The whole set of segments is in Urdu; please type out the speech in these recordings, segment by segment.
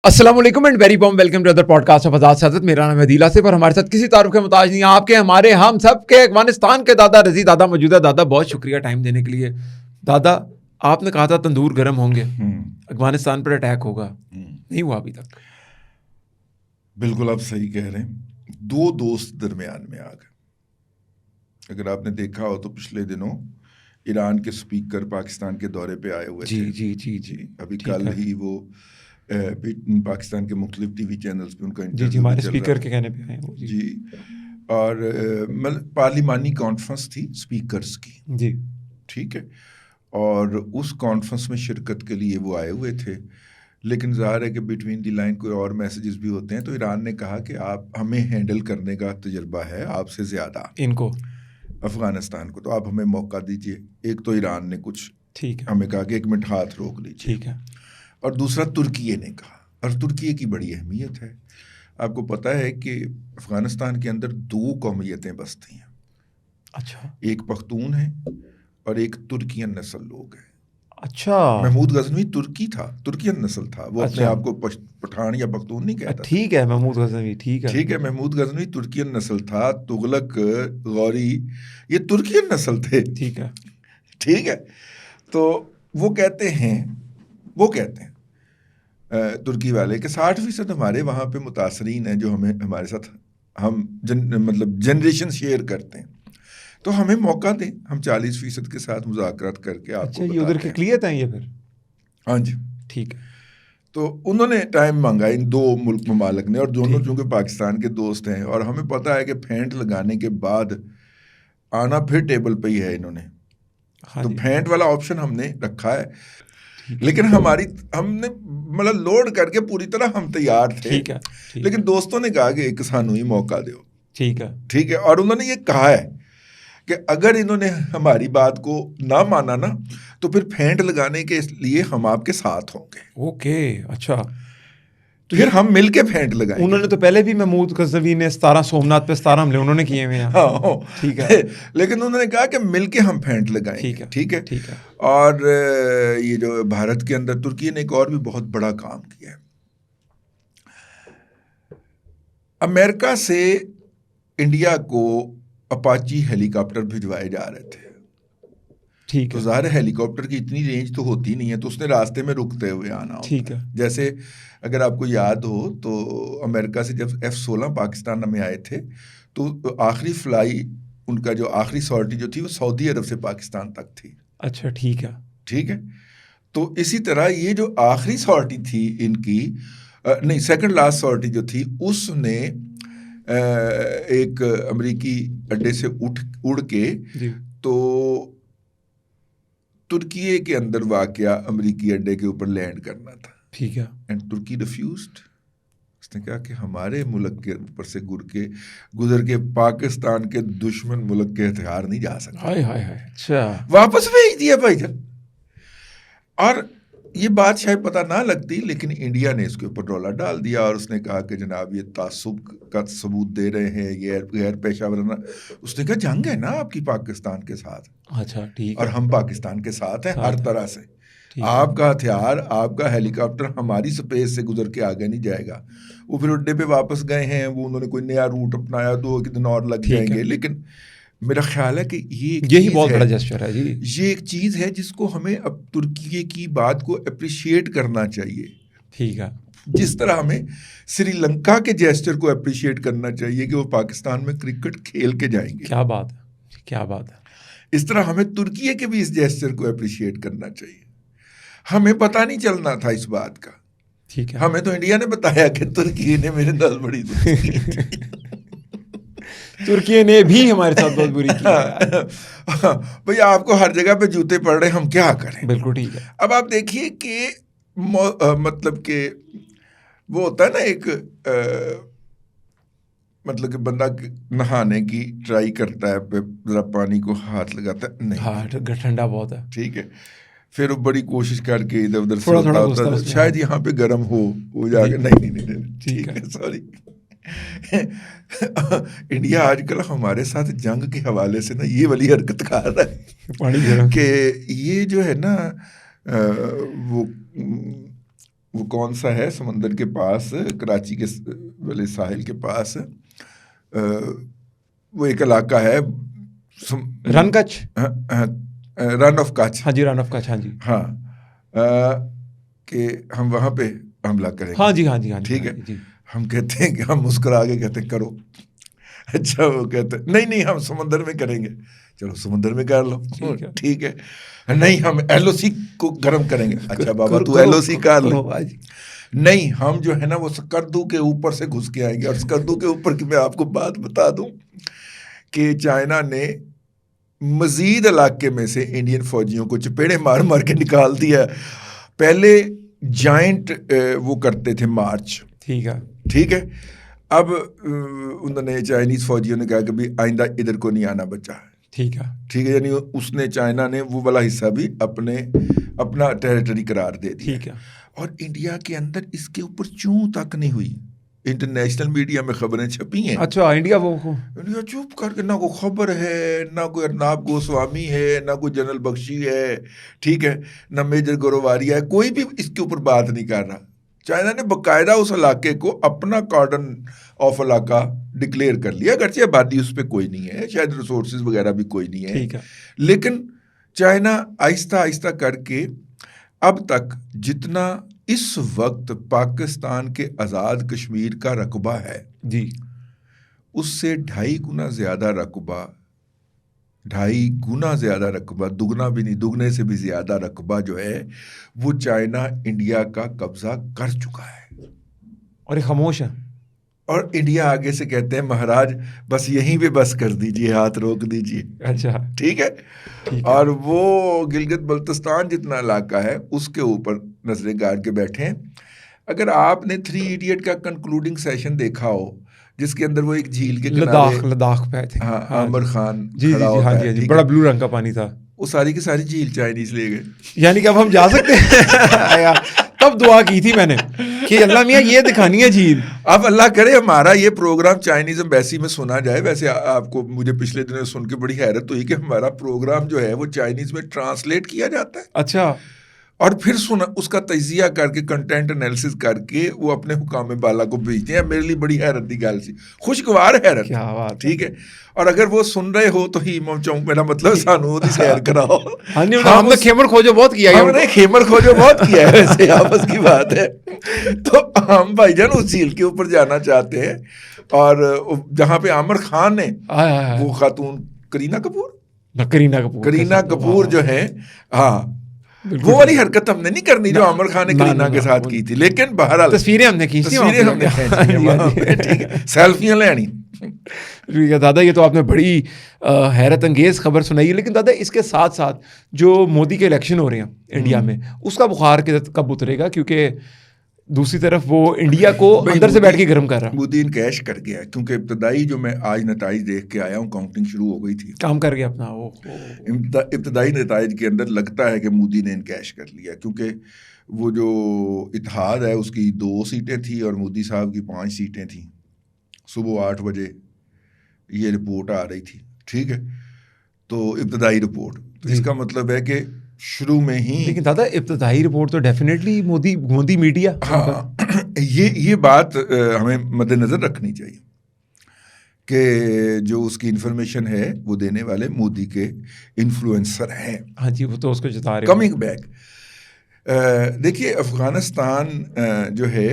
السلام علیکم and very warm welcome to other podcast of Azad Siyasat. میرا نام ہے عدیل آصف اور ہمارے ساتھ کسی تعارف کے محتاج نہیں, آپ کے, ہمارے, ہم سب کے افغانستان کے دادا رضی دادا موجود ہے. دادا بہت شکریہ ٹائم دینے کے لیے. دادا آپ نے کہا تھا تندور گرم ہوں گے, افغانستان پر اٹیک ہوگا, نہیں ہوا ابھی تک. بالکل آپ صحیح کہہ رہے ہیں. دو دوست درمیان میں آ گئے. اگر آپ نے دیکھا ہو تو پچھلے دنوں ایران کے سپیکر پاکستان کے دورے پہ آئے ہوئے تھے. جی ابھی کل ہی وہ پاکستان کے مختلف ٹی وی چینلز پہ ان کا انٹرویو ہمارے اسپیکر کے کہنے پہ آئے ہیں جی. اور پارلیمانی کانفرنس تھی اسپیکرز کی جی, ٹھیک ہے, اور اس کانفرنس میں شرکت کے لیے وہ آئے ہوئے تھے. لیکن ظاہر ہے کہ بٹوین دی لائن کوئی اور میسیجز بھی ہوتے ہیں. تو ایران نے کہا کہ آپ ہمیں ہینڈل کرنے کا تجربہ ہے آپ سے زیادہ ان کو افغانستان کو, تو آپ ہمیں موقع دیجیے. ایک تو ایران نے کچھ ٹھیک ہے ہمیں کہا کہ 1 منٹ ہاتھ روک لیجیے, ٹھیک ہے, اور دوسرا ترکیے نے کہا. اور ترکیے کی بڑی اہمیت ہے. آپ کو پتہ ہے کہ افغانستان کے اندر 2 قومیتیں بستی ہیں. اچھا, ایک پختون ہے اور ایک ترکین نسل لوگ ہیں. اچھا, محمود غزنوی ترکی تھا, ترکین نسل تھا. وہ اپنے آپ کو پٹھان یا پختون نہیں کہتا. ٹھیک ہے, محمود غزنوی ٹھیک ہے, ٹھیک ہے, محمود غزنوی ترکین نسل تھا. تغلق, غوری یہ ترکین نسل تھے. ٹھیک ہے, ٹھیک ہے. تو وہ کہتے ہیں ترکی والے کہ 60% ہمارے وہاں پہ متاثرین ہیں جو ہمارے ساتھ ہم مطلب جنریشن شیئر کرتے ہیں, تو ہمیں موقع دیں, ہم 40% کے ساتھ مذاکرات کر کے آپ کو یہ ادھر کے کلیت ہیں یہ پھر. ہاں جی ٹھیک ہے. تو انہوں نے ٹائم مانگا ان 2 ممالک نے, اور دونوں چونکہ پاکستان کے دوست ہیں, اور ہمیں پتہ ہے کہ پھینٹ لگانے کے بعد آنا پھر ٹیبل پہ ہی ہے انہوں نے. تو پھینٹ والا آپشن ہم نے رکھا ہے, لیکن ہم نے مطلب لوڈ کر کے پوری طرح ہم تیار تھے. لیکن دوستوں نے کہا کہ ایک سانو ہی موقع دو. ٹھیک ہے. اور انہوں نے یہ کہا ہے کہ اگر انہوں نے ہماری بات کو نہ مانا نا تو پھر پھینٹ لگانے کے لیے ہم آپ کے ساتھ ہوں گے. اوکے, اچھا, پھر ہم مل کے پھینٹ لگائیں. انہوں نے تو پہلے بھی محمود غزنوی نے 17 سومنات پہ 17 حملے انہوں نے کیے ہوئے ہیں. ہاں ٹھیک ہے, لیکن انہوں نے کہا کہ مل کے ہم پھینٹ لگائیں گے. ٹھیک ہے. اور یہ جو بھارت کے اندر ترکی نے ایک اور بھی بہت بڑا کام کیا ہے. امریکہ سے انڈیا کو اپاچی ہیلی کاپٹر بھجوائے جا رہے تھے. تو ظاہر ہیلی کاپٹر کی اتنی رینج تو ہوتی نہیں ہے, تو اس نے راستے میں رکتے ہوئے آنا ہوتا ہے. جیسے اگر آپ کو یاد ہو تو امریکہ سے جب F-16 پاکستان میں آئے تھے تو آخری فلائی ان کا جو آخری سارٹی جو تھی وہ سعودی عرب سے پاکستان تک تھی. اچھا, ٹھیک ہے. ٹھیک ہے. تو اسی طرح یہ جو آخری سارٹی تھی ان کی, نہیں سیکنڈ لاسٹ سارٹی جو تھی, اس نے ایک امریکی اڈے سے اڑ کے تو ترکیے کے اندر واقعہ امریکی اڈے کے اوپر لینڈ کرنا تھا. ٹھیک ہے. And Turkey refused. اس نے کہا کہ ہمارے ملک کے اوپر سے گزر کے پاکستان کے دشمن ملک کے ہتھیار نہیں جا سکتے. اچھا, واپس بھیج دیا بھائی جان. اور یہ بات شاید پتہ نہ لگتی, لیکن انڈیا نے اس کے اوپر رولا ڈال دیا, اور اس نے کہا کہ جناب یہ تعصب کا ثبوت دے رہے ہیں, یہ غیر پیشہ ورانہ. اس نے کہا جنگ ہے نا آپ کی پاکستان کے ساتھ. اچھا, ٹھیک. اور ہم پاکستان کے ساتھ ہیں ہر طرح سے. آپ کا ہتھیار, آپ کا ہیلی کاپٹر ہماری سپیس سے گزر کے آگے نہیں جائے گا. وہ پھر اڈے پہ واپس گئے ہیں, وہ انہوں نے کوئی نیا روٹ اپنایا, 2 دن اور لگ جائیں گے. لیکن میرا خیال ہے کہ یہی بہت بڑا جسچر ہے جی. یہ ایک چیز ہے جس کو ہمیں اب ترکی کی بات کو اپریشیٹ کرنا چاہیے. ٹھیک ہے. جس طرح ہمیں سری لنکا کے جیسچر کو اپریشیٹ کرنا چاہیے کہ وہ پاکستان میں کرکٹ کھیل کے جائیں گے. کیا بات ہے, کیا بات ہے. اس طرح ہمیں ترکی کے بھی اس جیسچر کو اپریشیٹ کرنا چاہیے. ہمیں پتہ نہیں چلنا تھا اس بات کا. ٹھیک ہے. ہمیں تو انڈیا نے بتایا کہ ترکی نے میرے نال بڑی ترکی نے بھی ہمارے ساتھ بہت بری کی. بھئی آپ کو ہر جگہ پہ جوتے پڑ رہے, ہم کیا کریں. بالکل ٹھیک ہے. اب آپ دیکھیے کہ مطلب کہ وہ ہوتا ہے نا ایک مطلب کہ بندہ نہانے کی ٹرائی کرتا ہے, ذرا پانی کو ہاتھ لگاتا ہے, نہیں ٹھنڈا بہت ہے. ٹھیک ہے. پھر وہ بڑی کوشش کر کے ادھر ادھر سے ہوتا ہے, شاید یہاں پہ گرم ہو جا کے, نہیں ٹھیک ہے, سوری. انڈیا آج کل ہمارے ساتھ جنگ کے حوالے سے نا یہ والی حرکت کر رہا ہے کہ یہ جو ہے نا وہ وہ کون سا ہے سمندر کے پاس, کراچی کے والے ساحل کے پاس, وہ ایک علاقہ ہے رن کچھ, رن آف کچھ. ہاں جی رن آف کچھ, ہاں جی ہاں, کہ ہم وہاں پہ حملہ کریں گے. ہاں جی ہاں جی ہاں جی, ٹھیک ہے. جی ہم کہتے ہیں کہ ہم مسکرا کے کہتے ہیں کرو. اچھا وہ کہتے ہیں نہیں ہم سمندر میں کریں گے. چلو سمندر میں کر لو, ٹھیک ہے. نہیں ہم ایل او سی کو گرم کریں گے. اچھا بابا تو ایل او سی کر لو. نہیں ہم جو ہے نا وہ سکردو کے اوپر سے گھس کے آئیں گے. اور سکردو کے اوپر کی میں آپ کو بات بتا دوں کہ چائنا نے مزید علاقے میں سے انڈین فوجیوں کو چپیڑے مار مار کے نکال دیا. پہلے جائنٹ وہ کرتے تھے مارچ, ٹھیک ہے. اب انہوں نے چائنیز فوجیوں نے کہا کہ بھی آئندہ ادھر کو نہیں آنا بچہ. ٹھیک ہے, یعنی اس نے چائنا نے وہ والا حصہ بھی اپنا ٹیریٹری قرار دے دیا. اور انڈیا کے اندر اس کے اوپر چوں تک نہیں ہوئی. انٹرنیشنل میڈیا میں خبریں چھپی ہیں. اچھا انڈیا چپ کر کے, نہ کوئی خبر ہے, نہ کوئی ارناب گوسوامی ہے, نہ کوئی جنرل بخشی ہے, ٹھیک ہے, نہ میجر گوروواریہ ہے, کوئی بھی اس کے اوپر بات نہیں کر رہا. چائنا نے باقاعدہ اس علاقے کو اپنا کارڈن آف علاقہ ڈکلیئر کر لیا. اگرچہ آبادی اس پہ کوئی نہیں ہے, شاید ریسورسز وغیرہ بھی کوئی نہیں ہے, لیکن چائنا آہستہ آہستہ کر کے اب تک جتنا اس وقت پاکستان کے آزاد کشمیر کا رقبہ ہے جی, اس سے 2.5 گنا زیادہ رقبہ, 2.5 گنا زیادہ رقبہ, دگنا بھی نہیں, دگنے سے بھی زیادہ رقبہ جو ہے وہ چائنا انڈیا کا قبضہ کر چکا ہے. اور یہ خاموش ہے. اور انڈیا آگے سے کہتے ہیں مہاراج بس یہیں پہ بس کر دیجئے, ہاتھ روک دیجئے. اچھا ٹھیک ہے. اور وہ گلگت بلتستان جتنا علاقہ ہے اس کے اوپر نظریں گاڑ کے بیٹھے ہیں. اگر آپ نے 3 ایڈیٹ کا کنکلوڈنگ سیشن دیکھا ہو جس کے اندر وہ ایک جھیل کے کنارے لداخ پہ تھے, ہاں عامر خان جی کھڑا ہوتا ہے, جی, بڑا بلو رنگ کا پانی تھا, وہ ساری کی ساری جھیل چائنیز لے گئے. یعنی کہ اب ہم جا سکتے ہیں. تب دعا کی تھی میں نے کہ اللہ میاں یہ دکھانی ہے جھیل. اب اللہ کرے ہمارا یہ پروگرام چائنیز ایمبیسی میں سنا جائے. ویسے آپ کو مجھے پچھلے دنوں سن کے بڑی حیرت ہوئی کہ ہمارا پروگرام جو ہے وہ چائنیز میں ٹرانسلیٹ کیا جاتا ہے. اچھا. اور پھر اس کا تجزیہ کر کے کنٹینٹ انالیسس کر کے وہ اپنے حکام بالا کو بھیجتے ہیں. میرے لیے بڑی حیرت کی گل سی, خوشگوار حیرت. کیا بات, ٹھیک ہے. اور اگر وہ سن رہے ہو تو ہی چونک, میرا مطلب سانو دی سیر کراؤ. ہم نے خیمر کھوجو بہت کیا ہے, ہم نے خیمر کھوجو بہت کیا ہے, ویسے آپس کی بات ہے. تو ہم بھائی جان اس جھیل کے اوپر جانا چاہتے ہیں. اور جہاں پہ عامر خان نے وہ خاتون کرینہ کپور جو ہے, ہاں وہ والی حرکت ہم نے نہیں کرنی جو عامر خان نے کرینہ کے ساتھ کی تھی. لیکن بہرحال تصویریں ہم نے کھینچی, سیلفیاں لینی. دادا یہ تو آپ نے بڑی حیرت انگیز خبر سنائی ہے. لیکن دادا اس کے ساتھ ساتھ جو مودی کے الیکشن ہو رہے ہیں انڈیا میں, اس کا بخار کب اترے گا؟ کیونکہ دوسری طرف وہ انڈیا کو اندر سے بیٹھ کے گرم کر رہا ہے. مودی انکیش کر گیا کیونکہ ابتدائی جو میں آج نتائج دیکھ کے آیا ہوں, کاؤنٹنگ شروع ہو گئی تھی, کام کر گیا اپنا. ابتدائی نتائج کے اندر لگتا ہے کہ مودی نے انکیش کر لیا, کیونکہ وہ جو اتحاد ہے اس کی 2 سیٹیں تھیں اور مودی صاحب کی 5 سیٹیں تھیں. صبح 8 بجے یہ رپورٹ آ رہی تھی. ٹھیک ہے. تو ابتدائی رپورٹ, تو اس کا مطلب ہے کہ شروع میں ہی. لیکن دادا ابتدائی رپورٹ تو ڈیفینیٹلی مودی میڈیا, ہاں یہ بات ہمیں مد نظر رکھنی چاہیے کہ جو اس کی انفارمیشن ہے وہ دینے والے مودی کے انفلوئنسر ہیں. ہاں جی, وہ تو اس کو جتا رہے. کمنگ بیک, دیکھیے افغانستان جو ہے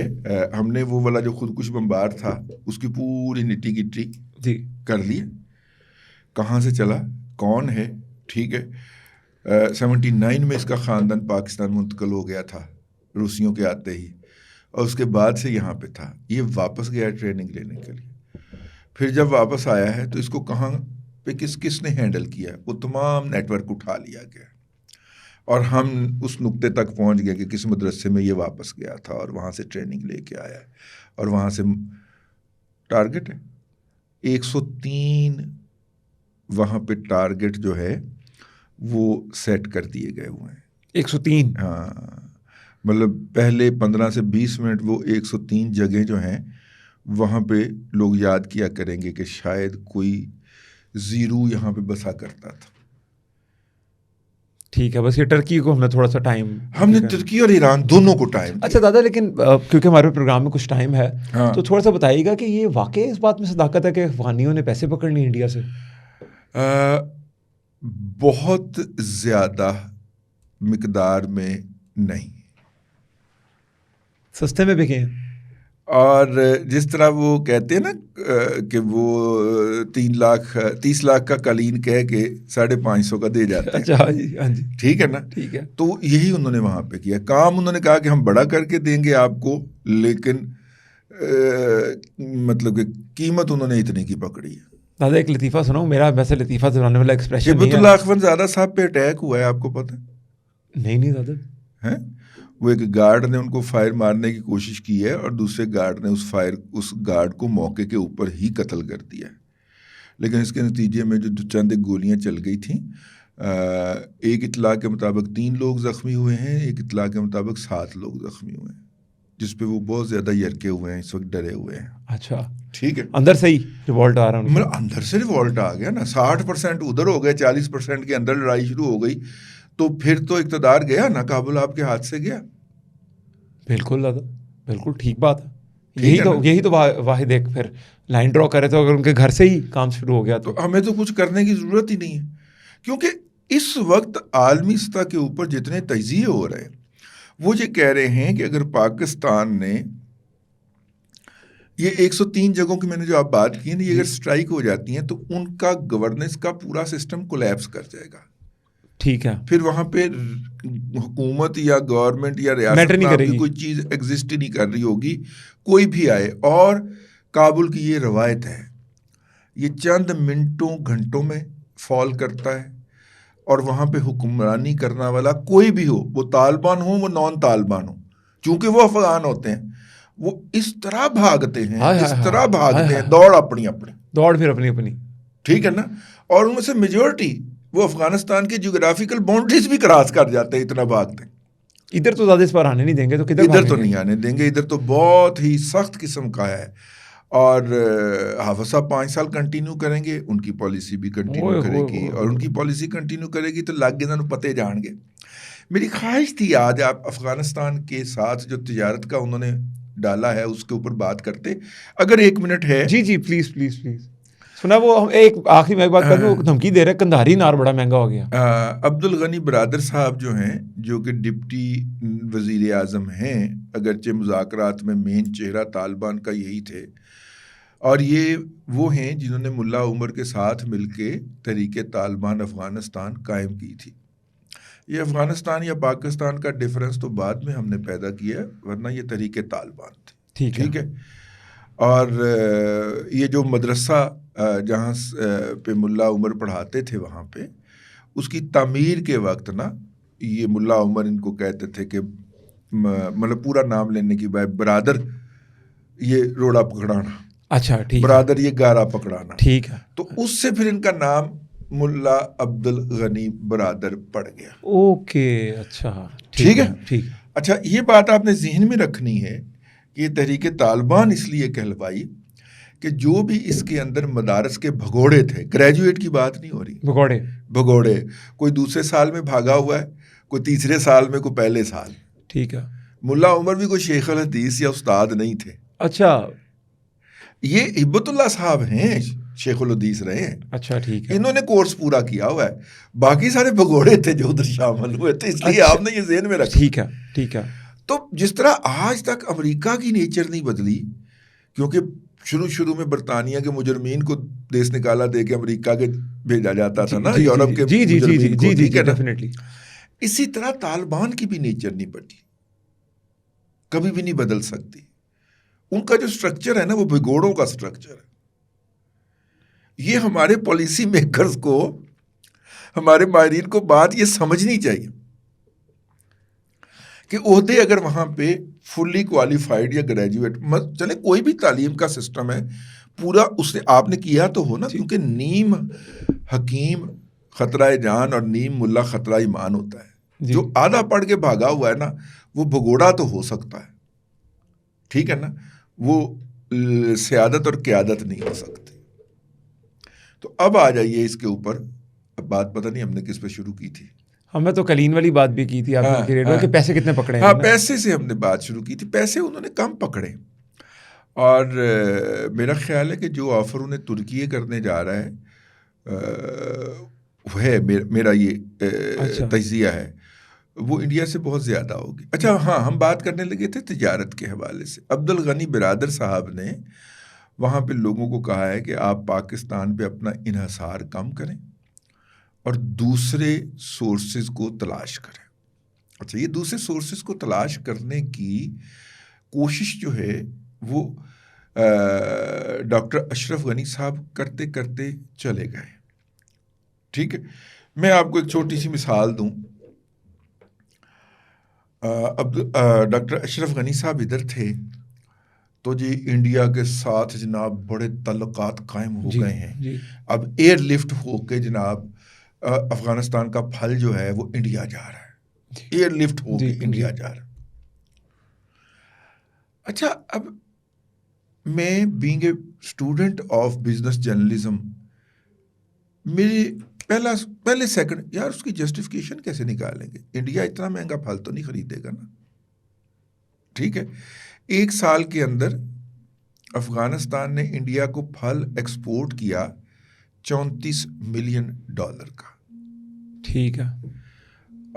ہم نے وہ والا جو خودکش بمبار تھا اس کی پوری نٹی گٹی جی کر لی. کہاں سے چلا, کون ہے, ٹھیک ہے. 79 میں اس کا خاندان پاکستان منتقل ہو گیا تھا روسیوں کے آتے ہی, اور اس کے بعد سے یہاں پہ تھا. یہ واپس گیا ٹریننگ لینے کے لیے. پھر جب واپس آیا ہے تو اس کو کہاں پہ کس نے ہینڈل کیا, وہ تمام نیٹ ورک اٹھا لیا گیا. اور ہم اس نقطے تک پہنچ گئے کہ کس مدرسے میں یہ واپس گیا تھا اور وہاں سے ٹریننگ لے کے آیا ہے. اور وہاں سے ٹارگٹ ہے 103, وہاں پہ ٹارگٹ جو ہے وہ سیٹ کر دیے گئے ہوئے ہیں. 103, ہاں, مطلب پہلے 15 سے 20 منٹ وہ 103 جگہیں جو ہیں وہاں پہ لوگ یاد کیا کریں گے کہ شاید کوئی زیرو یہاں پہ بسا کرتا تھا. ٹھیک ہے. بس یہ ٹرکی کو ہم نے تھوڑا سا ٹائم, ہم نے ترکی اور ایران دونوں کو ٹائم. اچھا دادا, لیکن کیونکہ ہمارے پروگرام میں کچھ ٹائم ہے تو تھوڑا سا بتائیے گا کہ یہ واقعی اس بات میں صداقت ہے کہ افغانیوں نے پیسے پکڑ لیے انڈیا سے؟ بہت زیادہ مقدار میں نہیں, سستے میں بکے ہیں. اور جس طرح وہ کہتے ہیں نا کہ وہ 30 لاکھ کا قالین کہہ کے 550 کا دے جاتے ہیں. اچھا جی, ہاں جی, ٹھیک ہے نا. ٹھیک ہے. تو یہی انہوں نے وہاں پہ کیا کام. انہوں نے کہا کہ ہم بڑا کر کے دیں گے آپ کو, لیکن مطلب کہ قیمت انہوں نے اتنی کی پکڑی ہے. دادا ایک لطیفہ سناؤں, میرا ویسے لطیفہ سنانے والا ایکسپریشن ہبت اللہ اخوند زادہ صاحب پہ اٹیک ہوا ہے, آپ کو پتہ ہے؟ نہیں دادا. ہیں, وہ ایک گارڈ نے ان کو فائر مارنے کی کوشش کی ہے اور دوسرے گارڈ نے اس گارڈ کو موقع کے اوپر ہی قتل کر دیا ہے. لیکن اس کے نتیجے میں جو چند گولیاں چل گئی تھیں, ایک اطلاع کے مطابق 3 لوگ زخمی ہوئے ہیں, ایک اطلاع کے مطابق 7 لوگ زخمی ہوئے ہیں, جس پہ وہ بہت زیادہ یرکے ہوئے ہیں, اس وقت ڈرے ہوئے ہیں. اچھا ٹھیک ہے. اندر سے ہی ریوالٹ آ رہا ہے, مطلب اندر سے ریوالٹ آ گیا نا. 60% ادھر ہو گئے, 40% کے اندر لڑائی شروع ہو گئی, تو پھر تو اقتدار گیا نا, کابل آپ کے ہاتھ سے گیا. بالکل دادا, بالکل ٹھیک بات ہے. یہی تو واحد ایک پھر لائن ڈرا کرے تو اگر ان کے گھر سے ہی کام شروع ہو گیا تو ہمیں تو کچھ کرنے کی ضرورت ہی نہیں ہے. کیونکہ اس وقت عالمی سطح کے اوپر جتنے تجزیے ہو رہے ہیں وہ یہ کہہ رہے ہیں کہ اگر پاکستان نے یہ 103 جگہوں کی میں نے جو آپ بات کی نا, یہ اگر سٹرائک ہو جاتی ہیں تو ان کا گورننس کا پورا سسٹم کولیپس کر جائے گا. ٹھیک ہے. پھر وہاں پہ حکومت یا گورنمنٹ یا ریاست کی کوئی چیز ایگزسٹ ہی نہیں کر رہی ہوگی, کوئی بھی آئے. اور کابل کی یہ روایت ہے, یہ چند منٹوں گھنٹوں میں فال کرتا ہے, اور وہاں پہ حکمرانی کرنے والا کوئی بھی ہو, وہ طالبان ہو, وہ نان طالبان ہو, چونکہ وہ افغان ہوتے ہیں, وہ اس طرح بھاگتے ہیں, دوڑ اپنی پھر اپنی. ٹھیک ہے نا. اور ان میں سے میجورٹی وہ افغانستان کی جیوگرافیکل باؤنڈریز بھی کراس کر جاتے ہیں, اتنا بھاگتے ہیں. ادھر تو زیادہ اس پر آنے نہیں دیں گے, تو ادھر تو نہیں آنے دیں گے, ادھر تو بہت ہی سخت قسم کا ہے. اور حافظ صاحب 5 سال کنٹینیو کریں گے, ان کی پالیسی بھی کنٹینیو کرے گی, اور ان کی پالیسی کنٹینیو کرے گی تو لگ گئے پتے جان گے. میری خواہش تھی آج آپ افغانستان کے ساتھ جو تجارت کا انہوں نے ڈالا ہے اس کے اوپر بات کرتے, اگر 1 منٹ ہے. جی پلیز سنا. وہ ہم ایک آخری میں بات کروں, وہ دھمکی دے رہے کندھاری نار بڑا مہنگا ہو گیا. عبد الغنی برادر صاحب جو ہیں, جو کہ ڈپٹی وزیر اعظم ہیں, اگرچہ مذاکرات میں مین چہرہ طالبان کا یہی تھے, اور یہ وہ ہیں جنہوں نے ملا عمر کے ساتھ مل کے تحریک طالبان افغانستان قائم کی تھی. یہ افغانستان یا پاکستان کا ڈفرنس تو بعد میں ہم نے پیدا کیا, ورنہ یہ تحریک طالبان تھی. ٹھیک ہے. اور یہ جو مدرسہ جہاں پہ ملا عمر پڑھاتے تھے وہاں پہ, اس کی تعمیر کے وقت نا یہ ملا عمر ان کو کہتے تھے کہ مطلب پورا نام لینے کی بات, برادر یہ روڑا پکڑانا. اچھا ٹھیک. برادر یہ گارا پکڑانا. ٹھیک ہے. تو اس سے پھر ان کا نام ملا عبد الغنی برادر پڑ گیا. اوکے اچھا ٹھیک ہے. اچھا یہ بات آپ نے ذہن میں رکھنی ہے کہ یہ تحریک طالبان اس لیے کہلوائی کہ جو بھی اس کے اندر مدارس کے بھگوڑے تھے, گریجویٹ کی بات نہیں ہو رہی, بھگوڑے, کوئی دوسرے سال میں بھاگا ہوا ہے, کوئی تیسرے سال میں, کوئی پہلے سال. ٹھیک ہے. ملا عمر بھی کوئی شیخ الحدیث یا استاد نہیں تھے. اچھا. یہ ہبت اللہ صاحب ہیں, شیخ الحدیث رہے ہیں. اچھا ٹھیک ہے. انہوں نے کورس پورا کیا ہوا ہے, باقی سارے بھگوڑے تھے جو ادھر شامل ہوئے تھے, اس لیے آپ نے یہ ذہن میں رکھا. ٹھیک ہے. تو جس طرح آج تک امریکہ کی نیچر نہیں بدلی, کیونکہ شروع میں برطانیہ کے مجرمین کو دیس نکالا دے کے امریکہ کے بھیجا جاتا تھا نا, یورپ کے مجرمین کو, ٹھیک ہے نا. اسی طرح طالبان کی بھی نیچر نہیں بدلی, کبھی بھی نہیں بدل سکتی. ان کا جو سٹرکچر ہے نا وہ بھگوڑوں کا سٹرکچر ہے. یہ ہمارے پالیسی میکرز کو, ہمارے ماہرین کو بات یہ سمجھنی چاہیے کہ عہدے اگر وہاں پہ فلی کوالیفائڈ یا گریجویٹ, چلے کوئی بھی تعلیم کا سسٹم ہے پورا, اس نے آپ نے کیا تو ہو نا, کیونکہ نیم حکیم خطرہ جان اور نیم ملا خطرہ ایمان ہوتا ہے. جو آدھا پڑھ کے بھاگا ہوا ہے نا وہ بھگوڑا تو ہو سکتا ہے, ٹھیک ہے نا, وہ سیادت اور قیادت نہیں ہو سکتی. تو اب آ جائیے اس کے اوپر, اب بات پتہ نہیں ہم نے کس پہ شروع کی تھی. ہمیں تو کلین والی بات بھی کی تھی آپ نے ریٹ میں کہ پیسے کتنے پکڑے ہیں. ہاں پیسے سے ہم نے بات شروع کی تھی. پیسے انہوں نے کم پکڑے اور میرا خیال ہے کہ جو آفر انہیں ترکی کرنے جا رہا ہے میرا یہ تجزیہ ہے وہ انڈیا سے بہت زیادہ ہوگی. اچھا ہاں ہم بات کرنے لگے تھے تجارت کے حوالے سے. عبدالغنی برادر صاحب نے وہاں پہ لوگوں کو کہا ہے کہ آپ پاکستان پہ اپنا انحصار کم کریں اور دوسرے سورسز کو تلاش کریں. اچھا یہ دوسرے سورسز کو تلاش کرنے کی کوشش جو ہے وہ ڈاکٹر اشرف غنی صاحب کرتے کرتے چلے گئے. ٹھیک ہے میں آپ کو ایک چھوٹی سی مثال دوں. ڈاکٹر اشرف غنی صاحب ادھر تھے تو جی انڈیا کے ساتھ جناب بڑے تعلقات قائم ہو گئے ہیں. اب ایئر لفٹ ہو کے جناب افغانستان کا پھل جو ہے وہ انڈیا جا رہا ہے. ایئر لفٹ ہو کے انڈیا جا رہا ہے. اچھا اب میں being a student of business journalism میری پہلے سیکنڈ یار اس کی جسٹیفیکیشن کیسے نکالیں گے. انڈیا اتنا مہنگا پھل تو نہیں خریدے گا نا. ٹھیک ہے 1 سال کے اندر افغانستان نے انڈیا کو پھل ایکسپورٹ کیا $34 ملین کا. ٹھیک ہے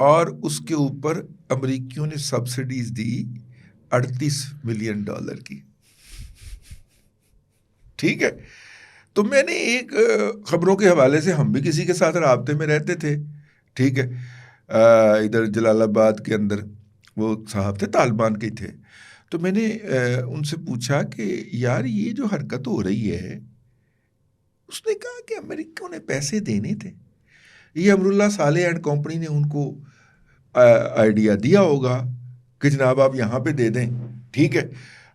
اور اس کے اوپر امریکیوں نے سبسڈیز دی $38 ملین کی. ٹھیک ہے تو میں نے ایک خبروں کے حوالے سے ہم بھی کسی کے ساتھ رابطے میں رہتے تھے. ٹھیک ہے ادھر جلال آباد کے اندر وہ صاحب تھے طالبان کے تھے. تو میں نے ان سے پوچھا کہ یار یہ جو حرکت ہو رہی ہے اس نے کہا کہ امریکہ نے پیسے دینے تھے. یہ امراللہ صالح اینڈ کمپنی نے ان کو آئیڈیا دیا ہوگا کہ جناب آپ یہاں پہ دے دیں. ٹھیک ہے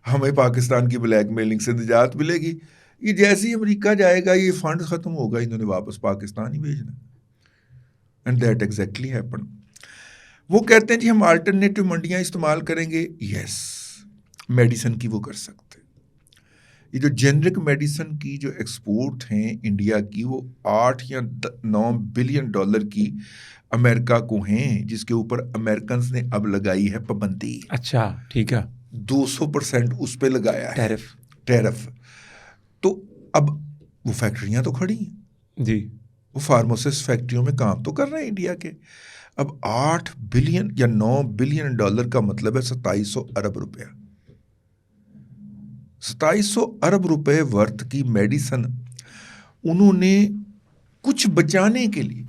ہمیں پاکستان کی بلیک میلنگ سے نجات ملے گی. یہ جیسے ہی امریکہ جائے گا یہ فنڈ ختم ہوگا انہوں نے واپس پاکستان ہی بھیجنا. And that exactly happen. وہ کہتے ہیں جی ہم آلٹرنیٹو منڈیاں استعمال کریں گے. یس میڈیسن کی وہ کر سکتے. یہ جو جنرک میڈیسن کی جو ایکسپورٹ ہیں انڈیا کی وہ $8 یا $9 بلین کی امریکہ کو ہیں جس کے اوپر امریکنز نے اب لگائی ہے پابندی. اچھا ٹھیک ہے 200% اس پہ لگایا ہے ٹیرف. تو اب وہ فیکٹریاں تو کھڑی ہیں جی وہ فارماسسٹ فیکٹریوں میں کام تو کر رہے ہیں انڈیا کے. اب $8 بلین یا $9 بلین کا مطلب ہے 2700 ارب روپیہ. 2700 ارب روپے ورتھ کی میڈیسن انہوں نے کچھ بچانے کے لیے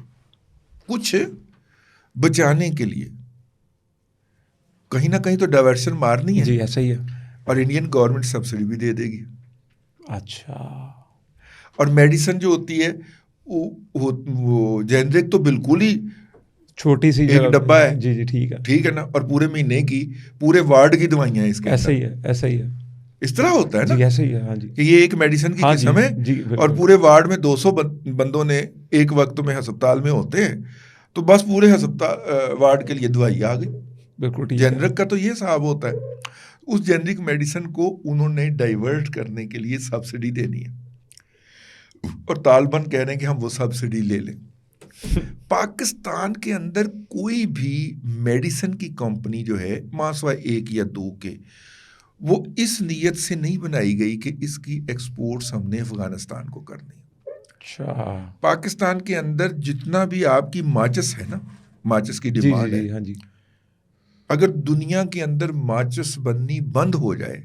کہیں نہ کہیں تو ڈائیورشن مارنی ہے. جی ایسا ہی ہے. اور انڈین گورنمنٹ سبسڈی بھی دے دے گی. اچھا اور میڈیسن جو ہوتی ہے وہ جنرک تو بالکل ہی چھوٹی سی ایک ڈبہ ہے. جی ٹھیک ہے ٹھیک ہے نا. اور پورے مہینے کی پورے وارڈ کی دوائیاں ہیں اس کے. ایسا ہی ہے اس طرح ہوتا ہے نا. جی ایسا ہی ہے. ہاں جی کہ یہ ایک میڈیسن کی قسم ہے اور پورے وارڈ میں 200 بندوں نے ایک وقت میں ہسپتال میں ہوتے ہیں تو بس پورے ہسپتال وارڈ کے لیے دوائی آ گئی. بالکل جنرک کا تو یہ صاحب ہوتا ہے. اس جنرک میڈیسن کو انہوں نے ڈائیورٹ کرنے کے لیے سبسڈی دینی ہے اور طالبان کہہ رہے ہیں کہ ہم وہ سبسڈی لے لیں. پاکستان کے اندر کوئی بھی میڈیسن کی کمپنی جو ہے ماسوائے 1 یا 2 کے وہ اس نیت سے نہیں بنائی گئی کہ اس کی ایکسپورٹس ہم نے افغانستان کو کرنی. اچھا پاکستان کے اندر جتنا بھی آپ کی ماچس ہے نا ماچس کی ڈیمانڈ ہے. ہاں جی اگر دنیا کے اندر ماچس بننی بند ہو جائے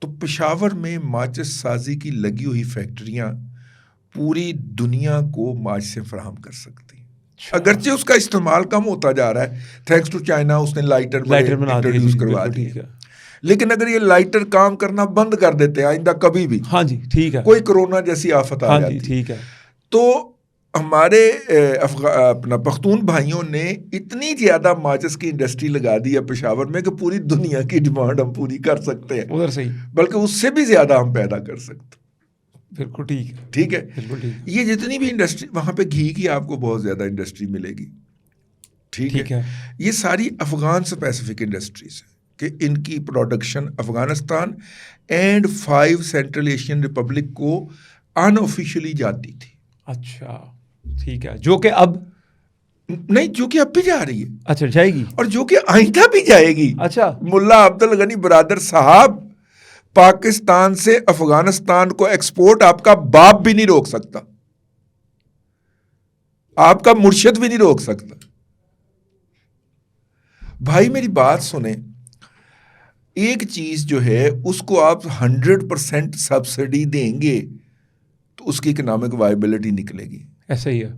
تو پشاور میں ماچس سازی کی لگی ہوئی فیکٹریاں پوری دنیا کو ماچسیں فراہم کر سکتی ہیں. اگرچہ اس کا استعمال کم ہوتا جا رہا ہے تھینکس ٹو چائنا. اس نے لائٹر انٹروڈیوس کروا دیا. لیکن اگر یہ لائٹر کام کرنا بند کر دیتے ہیں آئندہ کبھی بھی ہاں جی ٹھیک ہے کوئی کرونا جیسی آفت آ جاتی ٹھیک ہے تو ہمارے اپنا پختون بھائیوں نے اتنی زیادہ ماچس کی انڈسٹری لگا دی ہے پشاور میں کہ پوری دنیا کی ڈیمانڈ ہم پوری کر سکتے ہیں ادھر سے ہی بلکہ اس سے بھی زیادہ ہم پیدا کر سکتے. بالکل ٹھیک ہے ٹھیک ہے. بالکل ٹھیک. یہ جتنی بھی انڈسٹری وہاں پہ گھی کی آپ کو بہت زیادہ انڈسٹری ملے گی. ٹھیک ہے. یہ ساری افغان اسپیسیفک انڈسٹریز ہیں کہ ان کی production Afghanistan and 5 central Asian republic کو ان آفیشلی جاتی تھی. اچھا ٹھیک ہے جو کہ اب نہیں جو کہ اب بھی جا رہی ہے, اچھا جائے گی, اور جو کہ آئندہ بھی جائے گی. اچھا ملا عبد الغنی برادر صاحب, پاکستان سے افغانستان کو ایکسپورٹ آپ کا باپ بھی نہیں روک سکتا, آپ کا مرشد بھی نہیں روک سکتا. بھائی میری بات سنیں, ایک چیز جو ہے اس کو آپ 100% سبسڈی دیں گے تو اس کی اکنامک وائبلٹی نکلے گی. ایسا ہی ہے.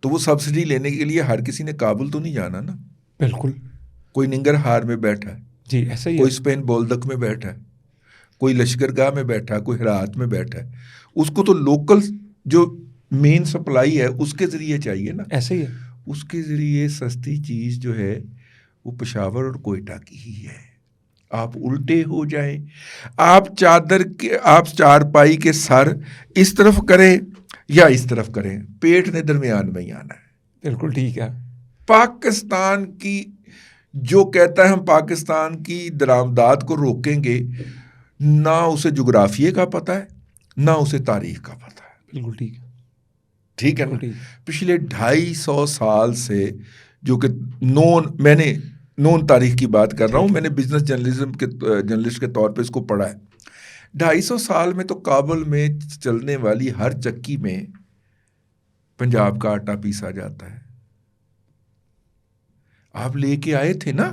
تو وہ سبسڈی لینے کے لیے ہر کسی نے کابل تو نہیں جانا نا. بالکل. کوئی ننگرہار میں بیٹھا ہے, جی ایسا ہی ہے. کوئی اسپین بولدک میں بیٹھا ہے, کوئی لشکر گاہ میں بیٹھا ہے, کوئی ہرات میں بیٹھا ہے. اس کو تو لوکل جو مین سپلائی ہے اس کے ذریعے چاہیے نا. ایسا ہی ہے. اس کے ذریعے سستی چیز جو ہے وہ پشاور اور کوئٹہ کی ہی ہے. آپ الٹے ہو جائیں, آپ چارپائی کے سر اس طرف کریں یا اس طرف کریں, پیٹ نے درمیان میں ہی آنا ہے. بالکل ٹھیک ہے. پاکستان کی جو کہتا ہے ہم پاکستان کی درآمدات کو روکیں گے, نہ اسے جغرافیے کا پتہ ہے نہ اسے تاریخ کا پتہ ہے. بالکل ٹھیک ہے. ٹھیک ہے نا. پچھلے 250 سال سے جو کہ میں نے نون تاریخ کی بات کر رہا ہوں, میں نے بزنس جرنلسٹ کے طور پہ اس کو پڑھا ہے. 250 سال میں تو کابل میں چلنے والی ہر چکی میں پنجاب کا آٹا پیسا جاتا ہے. آپ لے کے آئے تھے نا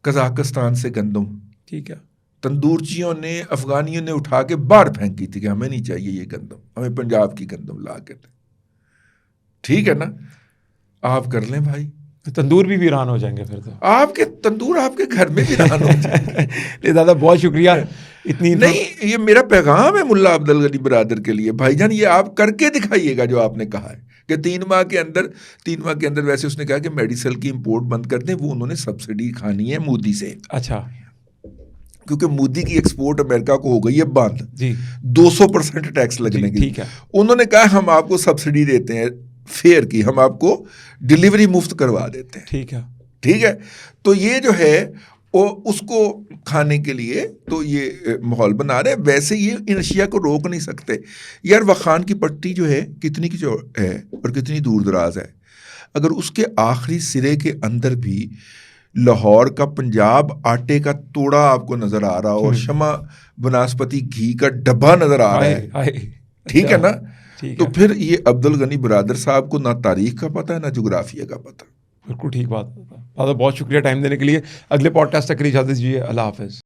قزاقستان سے گندم, ٹھیک ہے, تندورچیوں نے افغانیوں نے اٹھا کے باہر پھینکی تھی کہ ہمیں نہیں چاہیے یہ گندم, ہمیں پنجاب کی گندم لا کے دیں. ٹھیک ہے نا. آپ کر لیں بھائی, تندور بھی ویران ہو جائیں گے پھر تو. آپ کے تندور آپ کے گھر میں ویران ہو جائیں گے. دادا بہت شکریہ. اتنی نہیں, یہ میرا پیغام ہے ملا عبد الغنی برادر کے لیے. بھائی جان یہ آپ کر کے دکھائیے گا جو آپ نے کہا ہے کہ 3 ماہ کے اندر ویسے اس نے کہا کہ میڈیسل کی امپورٹ بند کر دیں, وہ انہوں نے سبسڈی کھانی ہے مودی سے. اچھا, کیونکہ مودی کی ایکسپورٹ امریکہ کو ہو گئی ہے بند. جی 200% ٹیکس لگنے کی. ٹھیک ہے. انہوں نے کہا ہم آپ کو سبسڈی دیتے ہیں فیئر کی, ہم آپ کو ڈلیوری مفت کروا دیتے ہیں. ٹھیک ہے. ٹھیک ہے. تو یہ جو ہے وہ اس کو کھانے کے لیے تو یہ ماحول بنا رہے. ویسے یہ ان اشیاء کو روک نہیں سکتے یار. وخان کی پٹی جو ہے کتنی کی جو ہے اور کتنی دور دراز ہے, اگر اس کے آخری سرے کے اندر بھی لاہور کا پنجاب آٹے کا توڑا آپ کو نظر آ رہا اور شمع بناسپتی گھی کا ڈبہ نظر آ رہا ہے, ٹھیک ہے نا, تو پھر یہ عبد الغنی برادر صاحب کو نہ تاریخ کا پتہ ہے نہ جغرافیہ کا پتہ. بالکل ٹھیک بات. بہت شکریہ ٹائم دینے کے لیے. اگلے پوڈ کاسٹ تک اجازت دیجیے. اللہ حافظ.